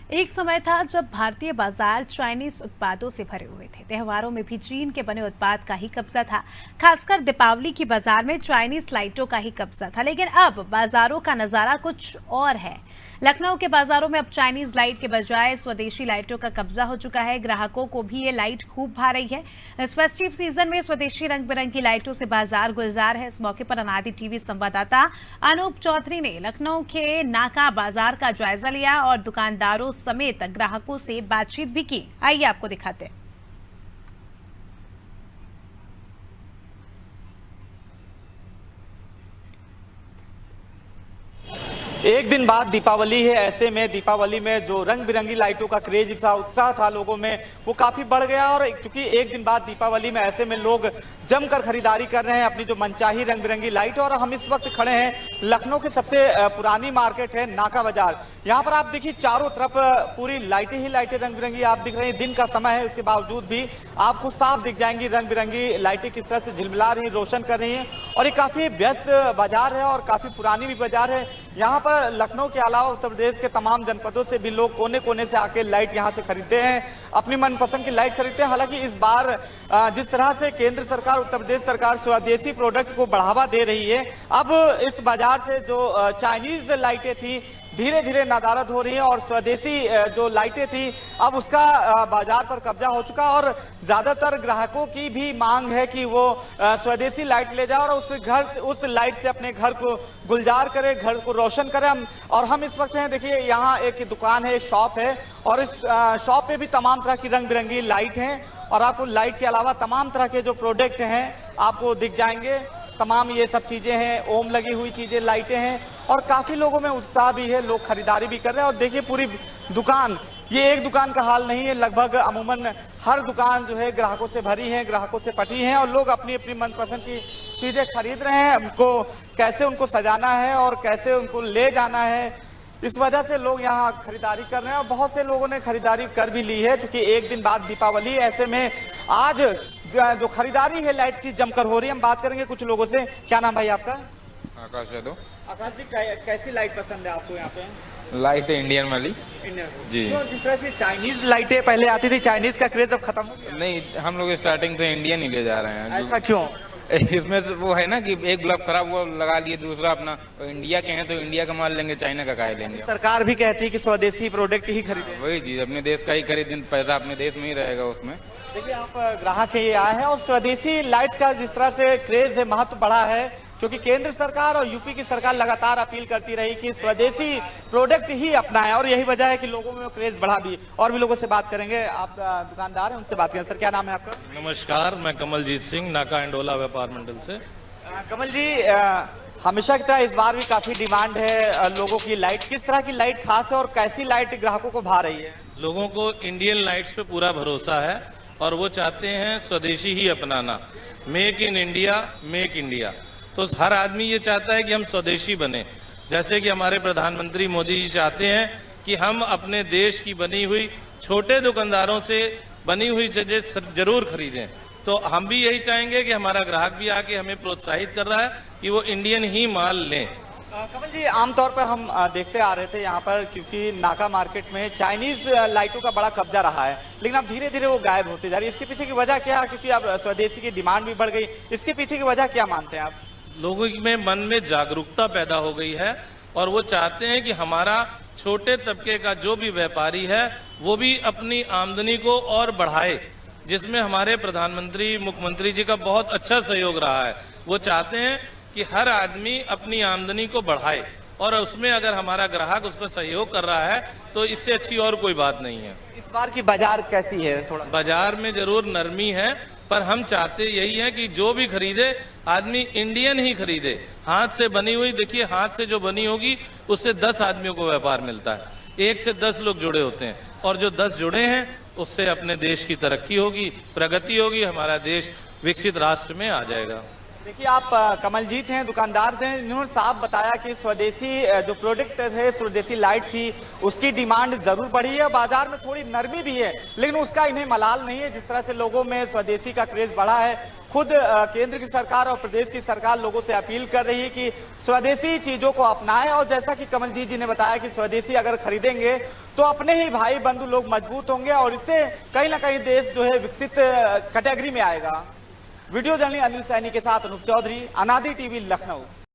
एक समय था जब भारतीय बाजार चाइनीज उत्पादों से भरे हुए थे। त्योहारों में भी चीन के बने उत्पाद का ही कब्जा था। खासकर दीपावली की बाजार में चाइनीज लाइटों का ही कब्जा था। लेकिन अब बाजारों का नजारा कुछ और है। लखनऊ के बाजारों में अब चाइनीज लाइट के बजाय स्वदेशी लाइटों का कब्जा हो चुका है। ग्राहकों को भी ये लाइट खूब भा रही है। इस फेस्टिव सीजन में स्वदेशी रंग बिरंगी लाइटों से बाजार गुलजार है। इस मौके पर अनादि टीवी संवाददाता अनूप चौधरी ने लखनऊ के नाका बाजार का जायजा लिया और दुकानदारों समेत ग्राहकों से बातचीत भी की। आइए आपको दिखाते हैं। एक दिन बाद दीपावली है। ऐसे में दीपावली में जो रंग बिरंगी लाइटों का क्रेज था, उत्साह था लोगों में, वो काफी बढ़ गया। और क्योंकि एक दिन बाद दीपावली में ऐसे में लोग जमकर खरीदारी कर रहे हैं अपनी जो मनचाही रंग बिरंगी लाइट। और हम इस वक्त खड़े हैं लखनऊ के सबसे पुरानी मार्केट है नाका बाजार। यहाँ पर आप देखिए चारों तरफ पूरी लाइटें ही लाइटें रंग बिरंगी आप दिख रही हैं। दिन का समय है, उसके बावजूद भी आपको साफ दिख जाएंगी रंग बिरंगी लाइटें किस तरह से झिलमिला रही, रोशन कर रही हैं। और ये काफी व्यस्त बाजार है और काफी पुरानी भी बाजार है। यहाँ पर लखनऊ के अलावा उत्तर प्रदेश के तमाम जनपदों से भी लोग कोने कोने से आके लाइट यहाँ से खरीदते हैं, अपनी मनपसंद की लाइट खरीदते हैं। हालांकि इस बार जिस तरह से केंद्र सरकार, उत्तर प्रदेश सरकार स्वदेशी प्रोडक्ट को बढ़ावा दे रही है, अब इस बाजार से जो चाइनीज लाइटें थी धीरे धीरे नदारद हो रही है और स्वदेशी जो लाइटें थी अब उसका बाजार पर कब्जा हो चुका। और ज्यादातर ग्राहकों की भी मांग है कि वो स्वदेशी लाइट ले जाए और उस लाइट से अपने घर को गुलजार करे, घर को रोशन करे। और हम इस वक्त हैं, देखिए यहाँ एक दुकान है, एक शॉप है और इस शॉप पे भी तमाम तरह की रंग बिरंगी लाइट हैं। और आपको लाइट के अलावा तमाम तरह के जो प्रोडक्ट हैं आपको दिख जाएंगे। तमाम ये सब चीजें हैं, ओम लगी हुई चीजें, लाइटें हैं और काफी लोगों में उत्साह भी है, लोग खरीदारी भी कर रहे हैं। और देखिए पूरी दुकान, ये एक दुकान का हाल नहीं है, लगभग अमूमन हर दुकान जो है ग्राहकों से भरी है, ग्राहकों से पटी है और लोग अपनी अपनी मनपसंद की चीजें खरीद रहे हैं। उनको कैसे उनको सजाना है और कैसे उनको ले जाना है, इस वजह से लोग यहाँ खरीदारी कर रहे हैं। और बहुत से लोगों ने खरीदारी कर भी ली है क्योंकि एक दिन बाद दीपावली। ऐसे में आज जो खरीदारी है लाइट्स की जमकर हो रही है। हम बात करेंगे कुछ लोगों से। क्या नाम भाई आपका? आकाश यादव। आकाश जी, कैसी लाइट पसंद है आपको यहाँ पे? लाइट है इंडियन वाली जी। तो जिस तरह की चाइनीज लाइटें पहले आती थी, चाइनीज का क्रेज अब खत्म हो गया? नहीं, हम लोग स्टार्टिंग से इंडियन ही ले जा रहे हैं। ऐसा क्यों? इसमें वो है ना कि एक बल्ब खराब हुआ लगा लिए, दूसरा अपना इंडिया के हैं तो इंडिया का माल लेंगे, चाइना का काहे लेंगे। सरकार भी कहती है कि स्वदेशी प्रोडक्ट ही खरीदे। वही चीज, अपने देश का ही खरीदें, पैसा अपने देश में ही रहेगा उसमें। देखिए आप ग्राहक ये आए हैं और स्वदेशी लाइट्स का जिस तरह से क्रेज है, महत्व बढ़ा है, क्योंकि केंद्र सरकार और यूपी की सरकार लगातार अपील करती रही कि स्वदेशी प्रोडक्ट ही अपनाएं और यही वजह है कि लोगों में क्रेज बढ़ा भी। और भी लोगों से बात करेंगे। आप दुकानदार हैं, उनसे बात करें। सर क्या नाम है आपका? नमस्कार, मैं कमलजीत सिंह, नाका एंडोला व्यापार मंडल से। कमल जी, हमेशा की तरह इस बार भी काफी डिमांड है लोगों की लाइट। किस तरह की लाइट खास है और कैसी लाइट ग्राहकों को भा रही है? लोगों को इंडियन लाइट्स पे पूरा भरोसा है और वो चाहते हैं स्वदेशी ही अपनाना। Make in India, make India. तो हर आदमी ये चाहता है कि हम स्वदेशी बने। जैसे कि हमारे प्रधानमंत्री मोदी जी चाहते हैं कि हम अपने देश की बनी हुई छोटे दुकानदारों से बनी हुई चीजें जरूर खरीदें। तो हम भी यही चाहेंगे कि हमारा ग्राहक भी आके हमें प्रोत्साहित कर रहा है कि वो इंडियन ही माल लें। कमल जी, आमतौर पर हम देखते आ रहे थे यहाँ पर, क्योंकि नाका मार्केट में चाइनीज लाइटों का बड़ा कब्जा रहा है, लेकिन अब धीरे धीरे वो गायब होती जा रही है। इसके पीछे की वजह क्या है? क्योंकि अब स्वदेशी की डिमांड भी बढ़ गई, इसके पीछे की वजह क्या मानते हैं आप? लोगों में मन में जागरूकता पैदा हो गई है और वो चाहते हैं कि हमारा छोटे तबके का जो भी व्यापारी है वो भी अपनी आमदनी को और बढ़ाए, जिसमें हमारे प्रधानमंत्री, मुख्यमंत्री जी का बहुत अच्छा सहयोग रहा है। वो चाहते हैं कि हर आदमी अपनी आमदनी को बढ़ाए और उसमें अगर हमारा ग्राहक उसमें सहयोग कर रहा है तो इससे अच्छी और कोई बात नहीं है। इस बार की बाजार कैसी है? थोड़ा बाजार में जरूर नरमी है, पर हम चाहते यही है कि जो भी खरीदे आदमी इंडियन ही खरीदे, हाथ से बनी हुई। देखिए, हाथ से जो बनी होगी उससे 10 आदमियों को व्यापार मिलता है, 1 से 10 लोग जुड़े होते हैं और जो 10 जुड़े हैं उससे अपने देश की तरक्की होगी, प्रगति होगी, हमारा देश विकसित राष्ट्र में आ जाएगा। देखिए आप कमलजीत हैं, दुकानदार थे, इन्होंने साफ बताया कि स्वदेशी जो प्रोडक्ट है, स्वदेशी लाइट थी, उसकी डिमांड जरूर बढ़ी है, बाजार में थोड़ी नरमी भी है, लेकिन उसका इन्हें मलाल नहीं है। जिस तरह से लोगों में स्वदेशी का क्रेज बढ़ा है, खुद केंद्र की सरकार और प्रदेश की सरकार लोगों से अपील कर रही है कि स्वदेशी चीजों को अपनाएं। और जैसा कि कमलजीत जी ने बताया कि स्वदेशी अगर खरीदेंगे तो अपने ही भाई बंधु लोग मजबूत होंगे और इससे कहीं ना कहीं देश जो है विकसित कैटेगरी में आएगा। वीडियो जर्नलिस्ट अनिल सैनी के साथ अनूप चौधरी, अनादि टीवी, लखनऊ।